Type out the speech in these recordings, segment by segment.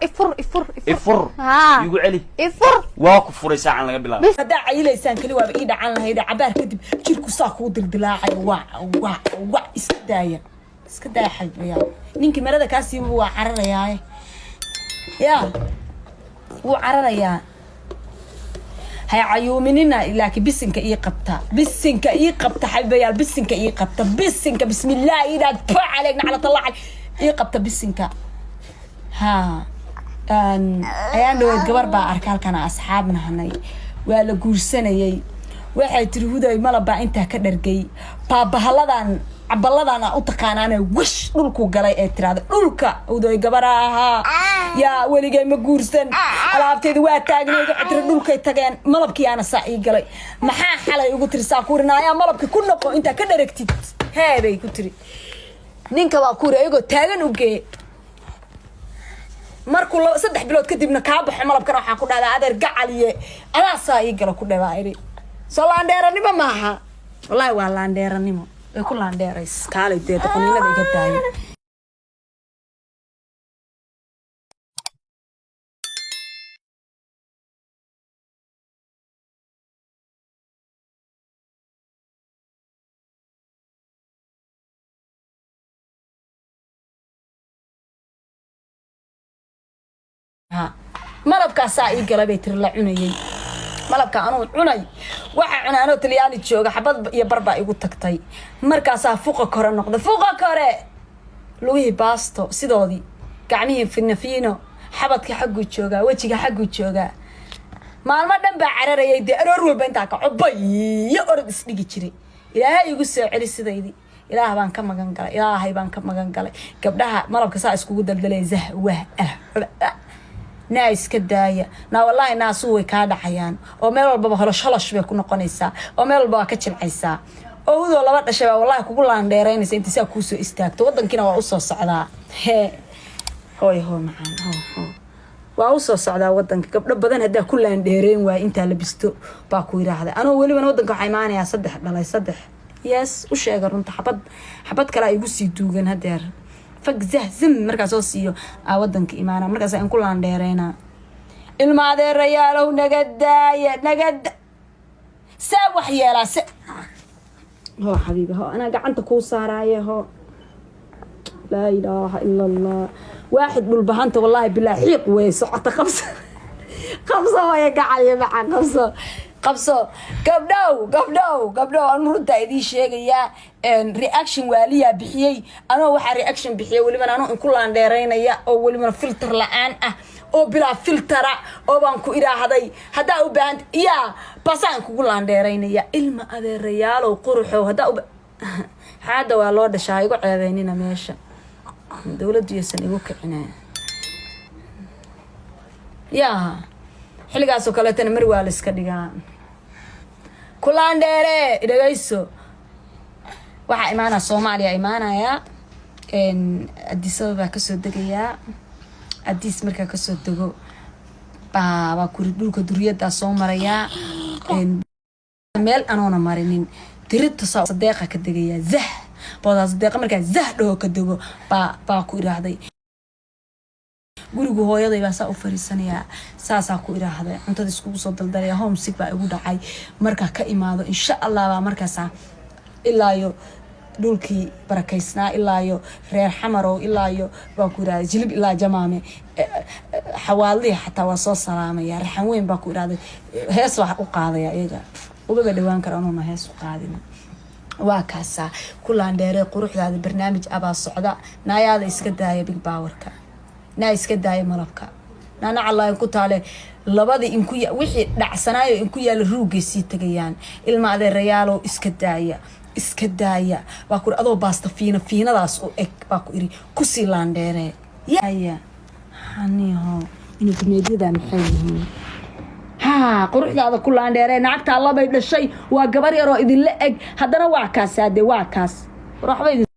افر يقول علي افر واقف فري ساعة لقى بلا هذا عيليسان كلي waa ii dhacan lahayd cabaar kadib jirku saa ku dildilaacay waa iska daaya xaybaya ninkii marada ka sii waa cararayaa wuu cararayaa hay cayuuminina ilaa bisinka ii qabta xaybayaal bisinka bismillaah ila fa alayna ala tallah ii qabta bisinka ayaan dhawayd gabar baa arka halkana asxaabna hanay waa la guursanayay waxay tiri huday malaba inta ka dhargay baabahaladan caballadan u taqaanaanay wish dhulku galay ee tiraada dhulka huday gabaraha yaa waligay ma guursan alaabteedu waa taagneed citri dhulkay tageen malabkii ana saa ii galay maxaa xalay ugu tirsaa kurinaya malabka ku noqo inta ka dharagtid heeday ku tiri ninka waa kureego taagan u gee markuu 3 bilood kadibna ka baxo malabkan waxa ku dhacday adeer gacaliye alaasaa ii galo ku dhawaayri soo laandheeranimo maaha wallahi waa laandheeranimo ay ku laandheerays kaalay deedo qaniinada iga taayay malabkaas ii galay tir la cunayay malabka anuu cunay waxa cunaano talyaani jooga xabad iyo barba igu tagtay markaas fuuqa kore noqday fuuqa kore luuhi baasto sidoodii gacmihii finafiino xabadka xaggu jooga wajiga xaggu jooga maalmo dhan baa cararayay de aroor walba inta ka cubay iyo orod isdhigi jiray ilaahay igu soo celi sideedii ilaahay baan ka magan galay gabdhaha malabka saa iskugu daldalay naas ka daaya wallahi naasu way ka dhacayaan oo meel walba holosh bay ku noqonaysaa oo meel walba ka jilcaysaa oo hudo laba dhashay wallahi kugu laandheereynaysa inta saa ku soo istaagto wadankiina waa u soo socdaa hooy macaan waa u soo socdaa wadanka gabdho badan hadaa ku laandheereen waa inta la bisto baa ku yiraahday anoo waliba wadanka waxa imaanaya 3 dhalay 3 yes u sheega runta xabad kale ay igu sii duugan hadeer فجزم مركز أوسيو أودنك إيمانا مركز إن كل عن ديرينا الماذا رياله نجد سوح يا راس هو حبيبي هو أنا قعدت كوسارايا هو لا إله إلا الله واحد بالبهانت والله بالله حيق ويسعت خمسة ويا قاعد مع قبصو قبلو أنا إذا شيء يا رياكشن واليا بحيي أنا واحد رياكشن بحيي ولي من أنا كل عن ديرين يا أو ولي من فلتر الآن أو بلا فلتر أو بانكو إلى هذا وباند يا بس أنا كل عن ديرين يا إلما هذا الرجال وقرحه هذا هذا والله ده شايق عيبيننا ماشى دولة جيسن يوقعنا يا xiligaas oo kale tan mar waa la iska dhigaa kulaan dheere idagayso waxa imaana Soomaaliya imaanaya Addis Ababa ka soo degaya Addis marka ka soo dego baa dhulka duriyada soo maraya meel anoona marinin tirita sadeeqa ka degaya booda sadeeqa marka dhaho ka dego baa ku iraahday gurigu hooyaday baa saa u fariisanaya saasa ku iraahday cuntada isku soo daldalaya homesick baa igu dhacay marka ka imaado insha Allah baa markaas ilaayo dhulkii barakaysnaa ilaayo reer xamaro ilaayo baa ku iraahday jilib ilaa jamaame xawaali xataa waa soo salaamaya raxan weyn baa ku iraahday hees wax u qaadaya iyaga uga dhawaan karaan oo hees u qaadin waa kaasa kulaan dheere quruxdaada barnaamij aba socda naayaada iska daaya big powerka iska daaya malabka nana Allah ku taale labadii in ku wixii dhacsanaayo in ku yaal ruugaysi tagayaan ilma adeerayaalo iska daaya waa ku adoo baasta fiinadaas oo eg baa ku iri ku sii laandheere yaaya haniho in kumeedida maxay yihiin quruxdaada ku laandheere naagta Allah bay dhashay waa gabar yar oo idin la eg hadana waa kaas waa kaas ruuxba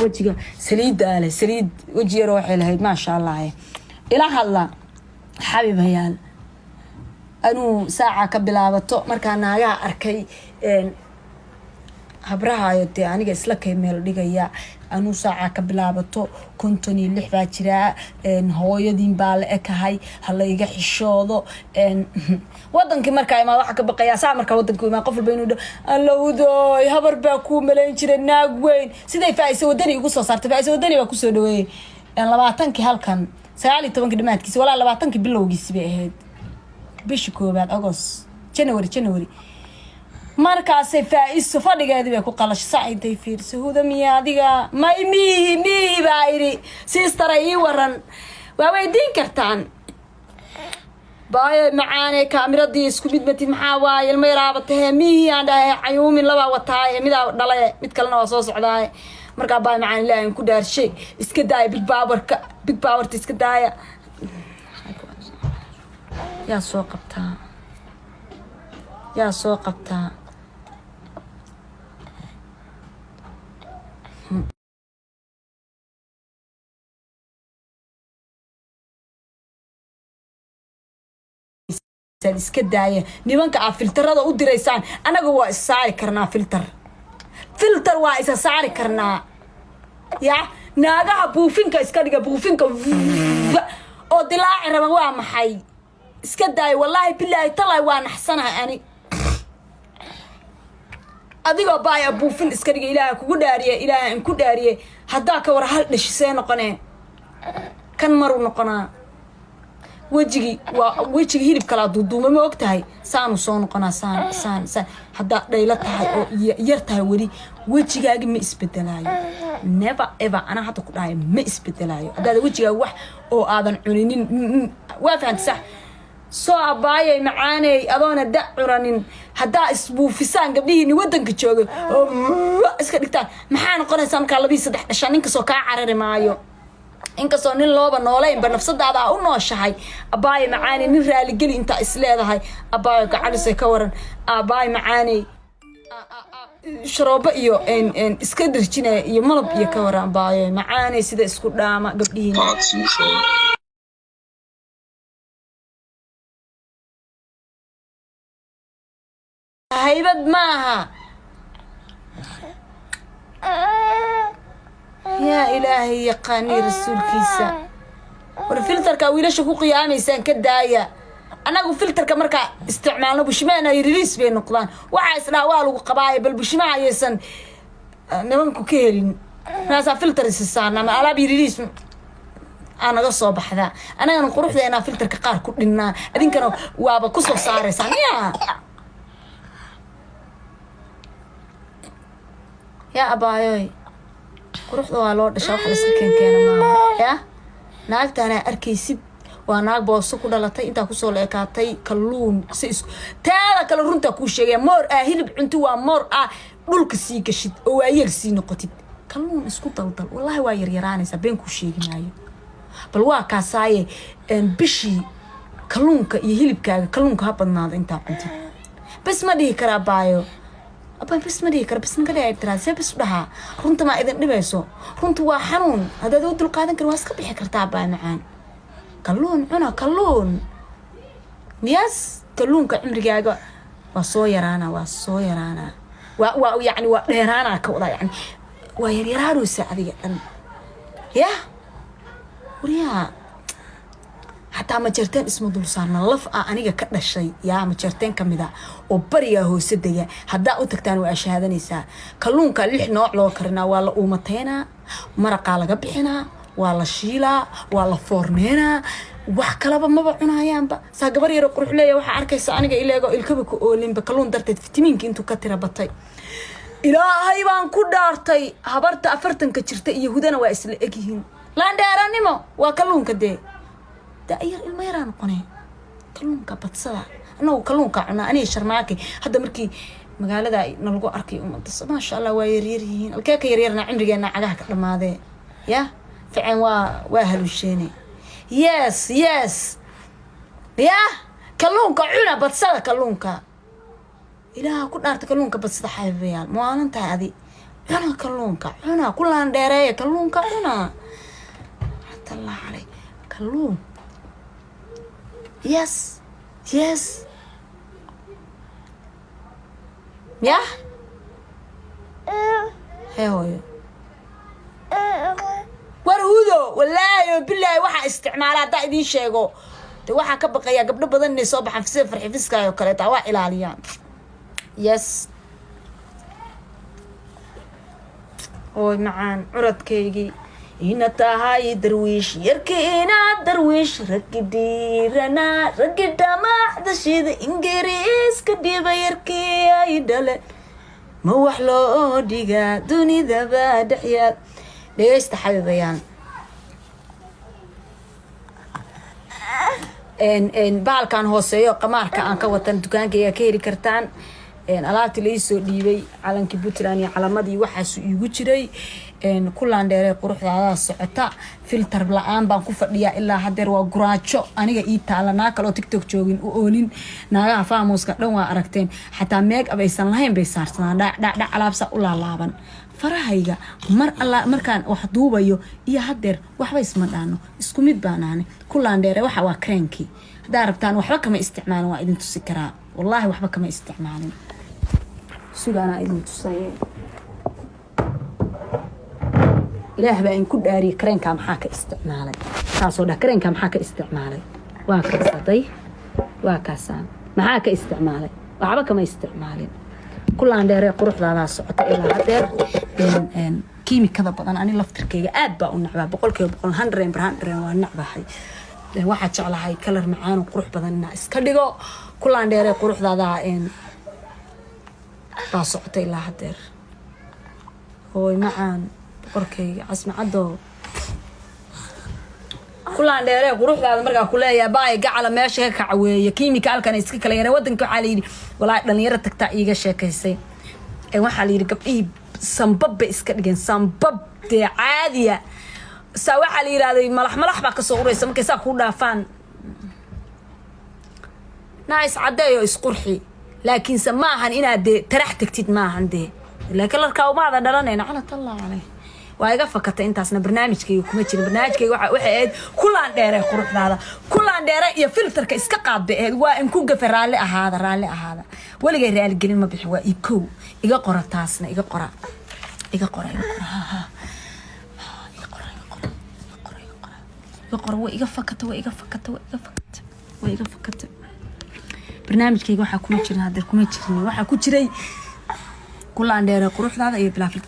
وجهه سليد وجهي روحي لهيد ما شاء الله إلى هلا حبيب هيال أنو ساعة كبلابتو مركا ناقا أركي habrahayo dee aniga isla kay meel dhigaya anuu saaca ka bilaabato 56 baa jira hooyadiin baa la ekahay hala iga xishoodo wadankii markaa imaa waxa ka baqaya saa markaa wadankii imaa qof walba inuu allowdooy habar baa ku maleyn jiray naag weyn siday Faa'iiso Wadani ugu soo saartay Faa'iiso Wadani baa ku soo dhaweeyay 20 halkan 19 dhamaadkiisa walaa 20 bilowgiisa bay ahayd bishi koobaad August January markaas Faa'iiso fadhigeedii bay ku qalashay intay fiirso hudamiya adiga ma mihi baayri sister ay waran waa weydiin kartaan baay macaane kaamiradii isku midmati maxaa waay ilma yaraabatay mihi aan dhahay cayuumin laba wataay mid dhalay mid kalena waa soo socdaay marka baay macaane ilaahay ku dhaarshay iska daay big power iska daaya yaa soo qabtaa iska daaya nimanka filterada u direysaan anaga waa isaari karnaa filter waa isa saari karnaa ya naagaha buufinka iska dhiga buufinka oo dilaaci raba waa maxay iska daaya wallahi billahi talay waa naxsanahay ani adigoo baaya buufin iska dhiga ilaahay kugu ilaahay in ku dhaariye hadaa ka war hal dhishay noqonee kan maru noqonaa wajigi hilib kala duuduuma ma ogtahay saanu soo noqonaa saan hadaa dhayla tahay oo yar tahay wali wajigaaga ma isbedelaayo never ever ana hadda ku dhahay ma isbedelaayo hadaa wajigaaga wax oo aadan cuninin waa fahanti sax soo abaayay macaanay adoona da curanin hadaa isbuufisaan gabdhihiin wadanka joogay oo iska dhigtaan maxaa noqonaysaa marka 2-3 dhashan ninka soo ka carari maayo inkastoo nin looba nooleyn ba nafsadaada u nooshahay abaay macaani nin raali gali inta isleedahay abaay gacanisay ka waran abaay macaani sharoobo iyo iska dirjinay iyo malab iyo ka waran abaay macaani sida isku dhaama gabdhihiin haybad maaha يا إلهي يا قاني رسول كيسا والفلتر كويلش كو قياميسان كدايا أنا أقول فلتر كمركا استعماله بشمعنا يريس بين نقطان وعايز لا والو قبايا بل بشمع يسن نمنكو كيرين ناسا فلتر السسان أما ألا بيريس أنا قصوا بحذا أنا نقول روح أنا فلتر كقار كلنا أدين كانوا وابا كسر صار سانيا يا أبايوي quruxda waa loo dhashaa wax iska keenkeena ma ya naagtana arkaysid waa naag booso ku dhalatay inta ku soo leekaatay kalluun si isku taada kala runta ku sheegay moor hilib cunti waa moor dhulka sii gashid oo waa yar sii noqotid kalluun isku daldal wallahi waa yaryaraanaysa been ku sheeginaayo bal waa kaasaaye bishi kalluunka iyo hilibkaaga kalluunka ha badnaado inta cunti bas ma dhihi karaa baayo أبا بس مريك بس نقدر يتراس بس بها رنت ما إذا نبيسو رنت وحنون هذا ذو القادم كانوا اسكت بحكر تعبان معان كلون أنا كلون ياس كلون كعمري جاجا وصويرانا ويعني ويرانا كوضا يعني ويريرانو سعدي يا وريا حتى ما جرتين اسمه دول صارنا لفقة أنيقا كده الشيء يا ما جرتين كمدا وبريا هو سدية هدا أوتكتان وأشهادا نساء كلون كالليح نوع لو كرنا ولا أومتينا مرقا لقبحنا ولا شيلا ولا فورنينا وحكلابا ما بعنا يانبا ساقبري روح ليا وحا عركيسا أنيقا إليقو إلكبكو أولين بكلون دارتي فيتامينك انتو كتيرا بطي إلهي بان كدارتي هبرت أفرتن كجرتي يهودنا وإسل إجيهين لان دارانيمو وكلون كدي داير الميران قني كلونك بتصلا أنا كلونك أنا شرماكي هذا مركي مقالة نلقو أركي ما شاء الله ويريرين الكيك يريرنا عمري أنا عجاك لما هذا يا فعن واهل الشيني يس يا كلونك عنا بتصلا كلونك إله كل أرت كلونك بتصلا حبيان مو أنا أنت هذه أنا كلونك عنا كلنا نديرية كلونك عنا حتى الله علي كلون يس يا هي هوي warhudo wallaahi billahi waxa isticmaalaa daa idin sheego de waxa ka baqaya gabdho badan inay soo baxaan fisir farxifiska oo kale taa waa ilaaliyaan yes oo macaan curadkeygii ina tahay darwiish yarkeena darwiish ragidirana ragidama dashida ingiriiska dhiba yarkee ay dhale ma wax loo dhiga dunida ba dhaxyaad dhegeysta xabiibayaan baalkan hooseeyo qamaarka aan ka watan dukaankayga ka heli kartaan alaabti la soo dhiibay calankii Puntland iyo calamadii waxaas iigu jiray kulaan dheere quruxdaada socota filter la'aan baan ku fadhiyaa ilaa hadeer waa guraajo aniga ii taalanaa kale oo TikTok joogin u oolin naagaha faamuuska dhan waa aragteen xataa meeg abaysan lahayn bay saarsanaa dhac alaabsa u laalaaban farahayga markaan wax duubayo iyo hadeer waxba isma dhaano isku mid baanaane kulaan dheere waxa waa kreenki hadaa rabtaan waxba kama isticmaalin waa idin tusi karaa wallahi waxba kama isticmaalin sugaana idin tusay ilaah baa in ku dhaariye kreenka maxaa ka isticmaalay taasoo dha kreenka maxaa ka isticmaalay waa kaasaday waa kaasaan maxaa ka isticmaalay waxba kama isticmaalin kulaan dheere quruxdaada socota ilaa hadeer kiimikada badan ani laftirkeyga aad baa u nacbaa 100% waa nacbahay waxa jeclahay kalar macaan oo qurux badan inaa iska dhigo kulaan dheere quruxdaada baa socota ilaa hadeer hooy macaan qorkeyga casmacado kulaan dheere quruxdaada markaa ku leeyahay baay gacala meesha ka kacaweeye kiimikalkan iska kala yara wadanka waxa la yiri walaa dhalinyaro tagta iiga sheekaysay waxa la yiri gabdhii sanbab iska dhigeen sanbab caadiya saa waxa la yiraahday malax baa ka soo uraysa markay saa ku dhaafaan nice cadeeyo isqurxi laakiin samaahan inaad tarax tagtid maahan laakiin larka umaada dhalanayna cala tallah calay waa iga fakatay intaasna barnaamijkayga kuma jirin barnaamijkayga waxa ahayd kulaan dheere quruxdaada kulaan dheere iyo filterka iska qaadbeed waa in ku gafa raali ahaada waligay raali gelin ma bixi waa ikow iga qora taasna iga qora way iga fakata barnaamijkayga waxa kuma jirin hadeer kuma jirin waxa ku jiray kulaan dheere quruxdaada iyo bilaafil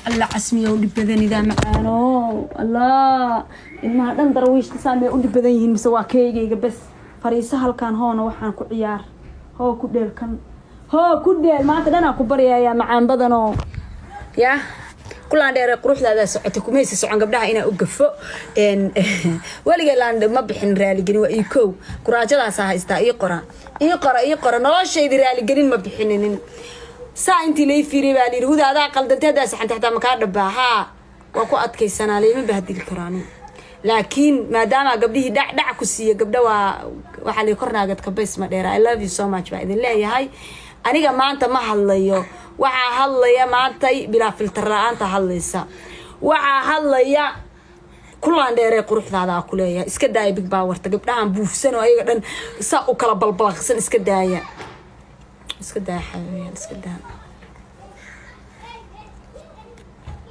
alla casmiyo u dhibadan idaa macaano allah ilmaha dhan darwiishta saamay u dhibadan yihiin mise waa keygayga bas fariisa halkan hoona waxaan ku ciyaar hoo ku dheel maanta dhanaa ku baryayaa macaan badanoo yaa kulaan dheere quruxdaada socota kumaysa socon gabdhaha inaa u gafo waligay laan ma bixin raaligelin waa ikow kuraajadaas haystaa ii qora noloshaydi raaligelin ma bixinin saa intii lay fiiray baa liiri hudaada qaldanteeda saxan taxta ma ka dhabaha waa ku adkaysanaa leeyma bahdil karaan laakiin maadaama gabdhihii dhac ku siiyo gabdha waxa la kornaagad ka bays ma dheera I love you so much baa idin leeyahay aniga maanta ma hadlayo waxa hadlaya maanta bila filter la'aanta hadlaysa waxa hadlaya kulaan dheere quruxdaada ku leeyahay iska daay big power ta gabdhahan buufsan oo ayaga dhan saa u kala balbalaqsan iska daaya xayawaan iska daa